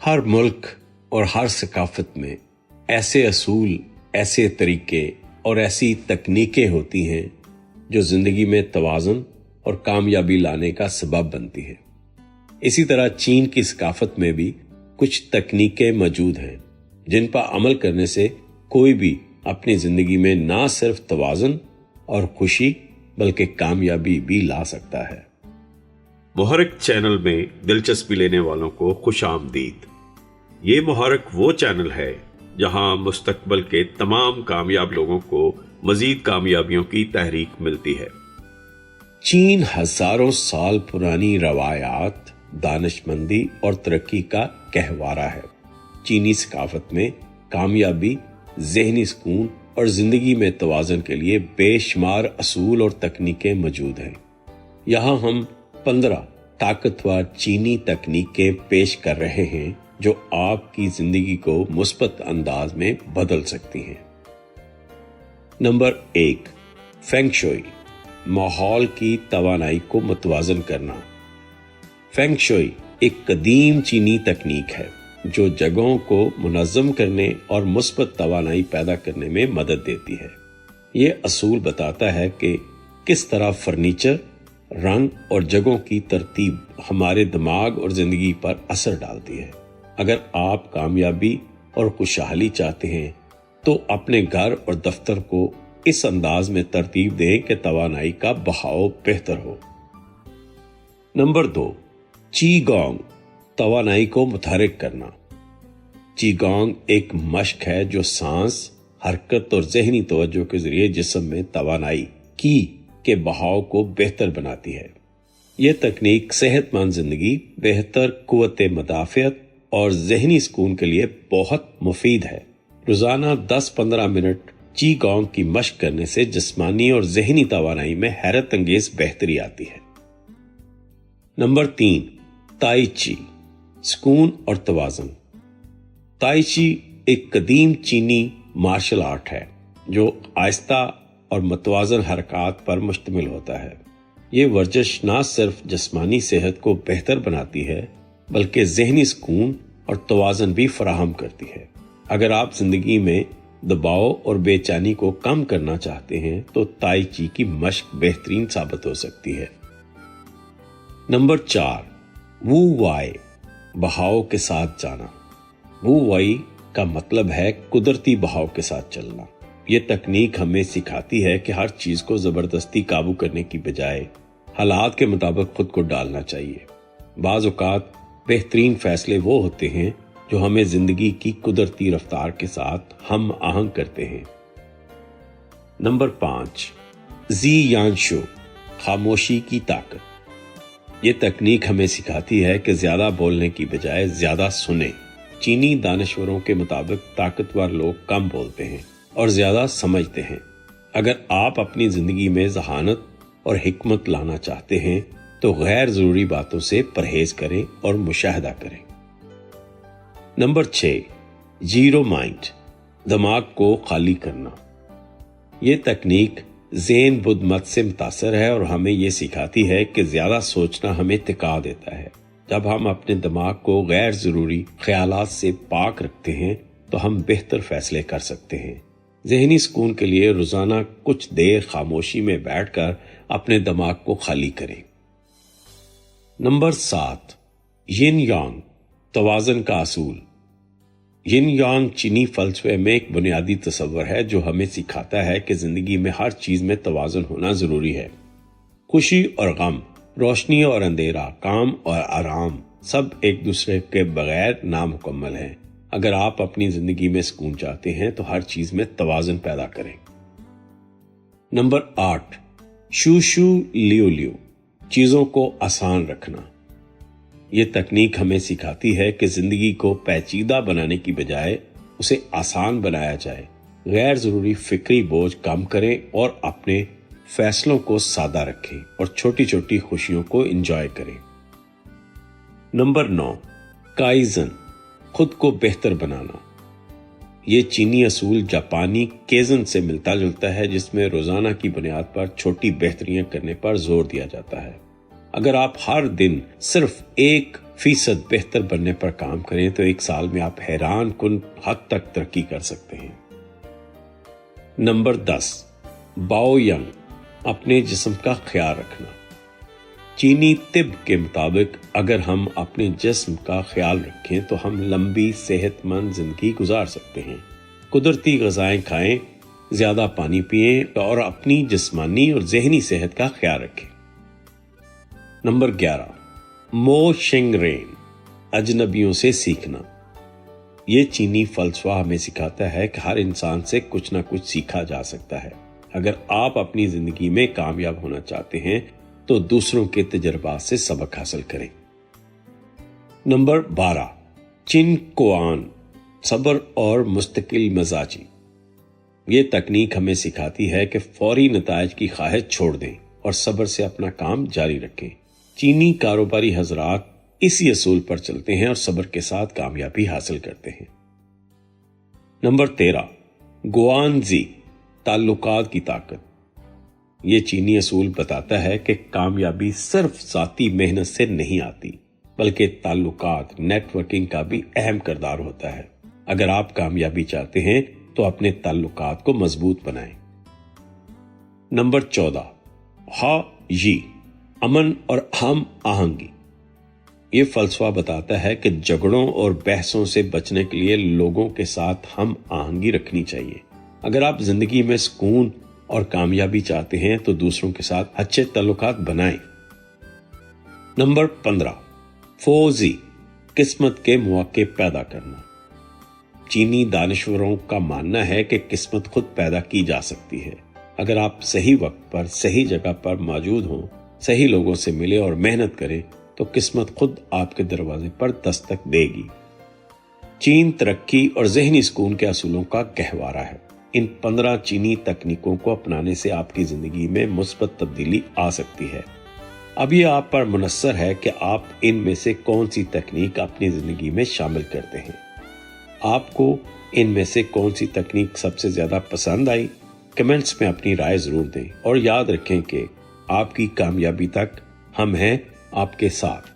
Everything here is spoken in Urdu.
ہر ملک اور ہر ثقافت میں ایسے اصول، ایسے طریقے اور ایسی تکنیکیں ہوتی ہیں جو زندگی میں توازن اور کامیابی لانے کا سبب بنتی ہیں۔ اسی طرح چین کی ثقافت میں بھی کچھ تکنیکیں موجود ہیں جن پر عمل کرنے سے کوئی بھی اپنی زندگی میں نہ صرف توازن اور خوشی بلکہ کامیابی بھی لا سکتا ہے۔ محرک چینل میں دلچسپی لینے والوں کو خوش آمدید۔ یہ محرک وہ چینل ہے جہاں مستقبل کے تمام کامیاب لوگوں کو مزید کامیابیوں کی تحریک ملتی ہے۔ چین ہزاروں سال پرانی روایات، دانشمندی اور ترقی کا گہوارہ ہے۔ چینی ثقافت میں کامیابی، ذہنی سکون اور زندگی میں توازن کے لیے بے شمار اصول اور تکنیکیں موجود ہیں۔ یہاں ہم 15 طاقتور چینی تکنیکیں پیش کر رہے ہیں جو آپ کی زندگی کو مثبت انداز میں بدل سکتی ہیں۔ نمبر 1، فینگ شوئی، ماحول کی توانائی کو متوازن کرنا۔ فینگ شوئی ایک قدیم چینی تکنیک ہے جو جگہوں کو منظم کرنے اور مثبت توانائی پیدا کرنے میں مدد دیتی ہے۔ یہ اصول بتاتا ہے کہ کس طرح فرنیچر، رنگ اور جگہوں کی ترتیب ہمارے دماغ اور زندگی پر اثر ڈالتی ہے۔ اگر آپ کامیابی اور خوشحالی چاہتے ہیں تو اپنے گھر اور دفتر کو اس انداز میں ترتیب دیں کہ توانائی کا بہاؤ بہتر ہو۔ نمبر 2، چی گونگ، توانائی کو متحرک کرنا۔ چی گونگ ایک مشق ہے جو سانس، حرکت اور ذہنی توجہ کے ذریعے جسم میں توانائی کی کے بہاؤ کو بہتر بناتی ہے۔ یہ تکنیک صحت مند زندگی، بہتر قوت مدافعت اور ذہنی سکون کے لیے بہت مفید ہے۔ روزانہ 10-15 منٹ چی گونگ کی مشق کرنے سے جسمانی اور ذہنی توانائی میں حیرت انگیز بہتری آتی ہے۔ نمبر 3، تائی چی، سکون اور توازن۔ تائی چی ایک قدیم چینی مارشل آرٹ ہے جو آہستہ اور متوازن حرکات پر مشتمل ہوتا ہے۔ یہ ورزش نہ صرف جسمانی صحت کو بہتر بناتی ہے بلکہ ذہنی سکون اور توازن بھی فراہم کرتی ہے۔ اگر آپ زندگی میں دباؤ اور بے چینی کو کم کرنا چاہتے ہیں تو تائی چی کی مشق بہترین ثابت ہو سکتی ہے۔ نمبر 4، وو وائی، بہاؤ کے ساتھ جانا۔ وو وائی کا مطلب ہے قدرتی بہاؤ کے ساتھ چلنا۔ یہ تکنیک ہمیں سکھاتی ہے کہ ہر چیز کو زبردستی قابو کرنے کی بجائے حالات کے مطابق خود کو ڈالنا چاہیے۔ بعض اوقات بہترین فیصلے وہ ہوتے ہیں جو ہمیں زندگی کی قدرتی رفتار کے ساتھ ہم آہنگ کرتے ہیں۔ نمبر 5، زی یان شو، خاموشی کی طاقت۔ یہ تکنیک ہمیں سکھاتی ہے کہ زیادہ بولنے کی بجائے زیادہ سنیں۔ چینی دانشوروں کے مطابق طاقتور لوگ کم بولتے ہیں اور زیادہ سمجھتے ہیں۔ اگر آپ اپنی زندگی میں ذہانت اور حکمت لانا چاہتے ہیں تو غیر ضروری باتوں سے پرہیز کریں اور مشاہدہ کریں۔ نمبر 6، زیرو مائنڈ، دماغ کو خالی کرنا۔ یہ تکنیک زین بدھ مت سے متاثر ہے اور ہمیں یہ سکھاتی ہے کہ زیادہ سوچنا ہمیں تکا دیتا ہے۔ جب ہم اپنے دماغ کو غیر ضروری خیالات سے پاک رکھتے ہیں تو ہم بہتر فیصلے کر سکتے ہیں۔ ذہنی سکون کے لیے روزانہ کچھ دیر خاموشی میں بیٹھ کر اپنے دماغ کو خالی کریں۔ نمبر 7، ین یانگ، توازن کا اصول۔ ین یانگ چینی فلسفے میں ایک بنیادی تصور ہے جو ہمیں سکھاتا ہے کہ زندگی میں ہر چیز میں توازن ہونا ضروری ہے۔ خوشی اور غم، روشنی اور اندھیرا، کام اور آرام، سب ایک دوسرے کے بغیر نامکمل ہیں۔ اگر آپ اپنی زندگی میں سکون چاہتے ہیں تو ہر چیز میں توازن پیدا کریں۔ نمبر 8، شو شو لیو لیو، چیزوں کو آسان رکھنا۔ یہ تکنیک ہمیں سکھاتی ہے کہ زندگی کو پیچیدہ بنانے کی بجائے اسے آسان بنایا جائے۔ غیر ضروری فکری بوجھ کم کریں اور اپنے فیصلوں کو سادہ رکھیں اور چھوٹی چھوٹی خوشیوں کو انجوائے کریں۔ نمبر 9، کائزن، خود کو بہتر بنانا۔ یہ چینی اصول جاپانی کیزن سے ملتا جلتا ہے جس میں روزانہ کی بنیاد پر چھوٹی بہتریاں کرنے پر زور دیا جاتا ہے۔ اگر آپ ہر دن صرف 1% بہتر بننے پر کام کریں تو 1 سال میں آپ حیران کن حد تک ترقی کر سکتے ہیں۔ نمبر 10، باؤ ینگ، اپنے جسم کا خیال رکھنا۔ چینی طب کے مطابق اگر ہم اپنے جسم کا خیال رکھیں تو ہم لمبی صحت مند زندگی گزار سکتے ہیں۔ قدرتی غذائیں کھائیں، زیادہ پانی پئیں اور اپنی جسمانی اور ذہنی صحت کا خیال رکھیں۔ نمبر 11، مو شنگ رین، اجنبیوں سے سیکھنا۔ یہ چینی فلسفہ ہمیں سکھاتا ہے کہ ہر انسان سے کچھ نہ کچھ سیکھا جا سکتا ہے۔ اگر آپ اپنی زندگی میں کامیاب ہونا چاہتے ہیں تو دوسروں کے تجربات سے سبق حاصل کریں۔ نمبر 12، چن کوان، صبر اور مستقل مزاجی۔ یہ تکنیک ہمیں سکھاتی ہے کہ فوری نتائج کی خواہش چھوڑ دیں اور صبر سے اپنا کام جاری رکھیں۔ چینی کاروباری حضرات اسی اصول پر چلتے ہیں اور صبر کے ساتھ کامیابی حاصل کرتے ہیں۔ نمبر 13، گوانزی، تعلقات کی طاقت۔ یہ چینی اصول بتاتا ہے کہ کامیابی صرف ذاتی محنت سے نہیں آتی، بلکہ تعلقات، نیٹ ورکنگ کا بھی اہم کردار ہوتا ہے۔ اگر آپ کامیابی چاہتے ہیں تو اپنے تعلقات کو مضبوط بنائیں۔ نمبر 14، ہا یی، امن اور ہم آہنگی۔ یہ فلسفہ بتاتا ہے کہ جھگڑوں اور بحثوں سے بچنے کے لیے لوگوں کے ساتھ ہم آہنگی رکھنی چاہیے۔ اگر آپ زندگی میں سکون اور کامیابی چاہتے ہیں تو دوسروں کے ساتھ اچھے تعلقات بنائیں۔ نمبر 15، فوزی، قسمت کے مواقع پیدا کرنا۔ چینی دانشوروں کا ماننا ہے کہ قسمت خود پیدا کی جا سکتی ہے۔ اگر آپ صحیح وقت پر صحیح جگہ پر موجود ہوں، صحیح لوگوں سے ملے اور محنت کریں تو قسمت خود آپ کے دروازے پر دستک دے گی۔ چین ترقی اور ذہنی سکون کے اصولوں کا گہوارہ ہے۔ ان 15 چینی تکنیکوں کو اپنانے سے آپ کی زندگی میں مثبت تبدیلی آ سکتی ہے۔ اب یہ آپ پر منحصر ہے کہ آپ ان میں سے کون سی تکنیک اپنی زندگی میں شامل کرتے ہیں۔ آپ کو ان میں سے کون سی تکنیک سب سے زیادہ پسند آئی؟ کمنٹس میں اپنی رائے ضرور دیں اور یاد رکھیں کہ آپ کی کامیابی تک ہم ہیں آپ کے ساتھ۔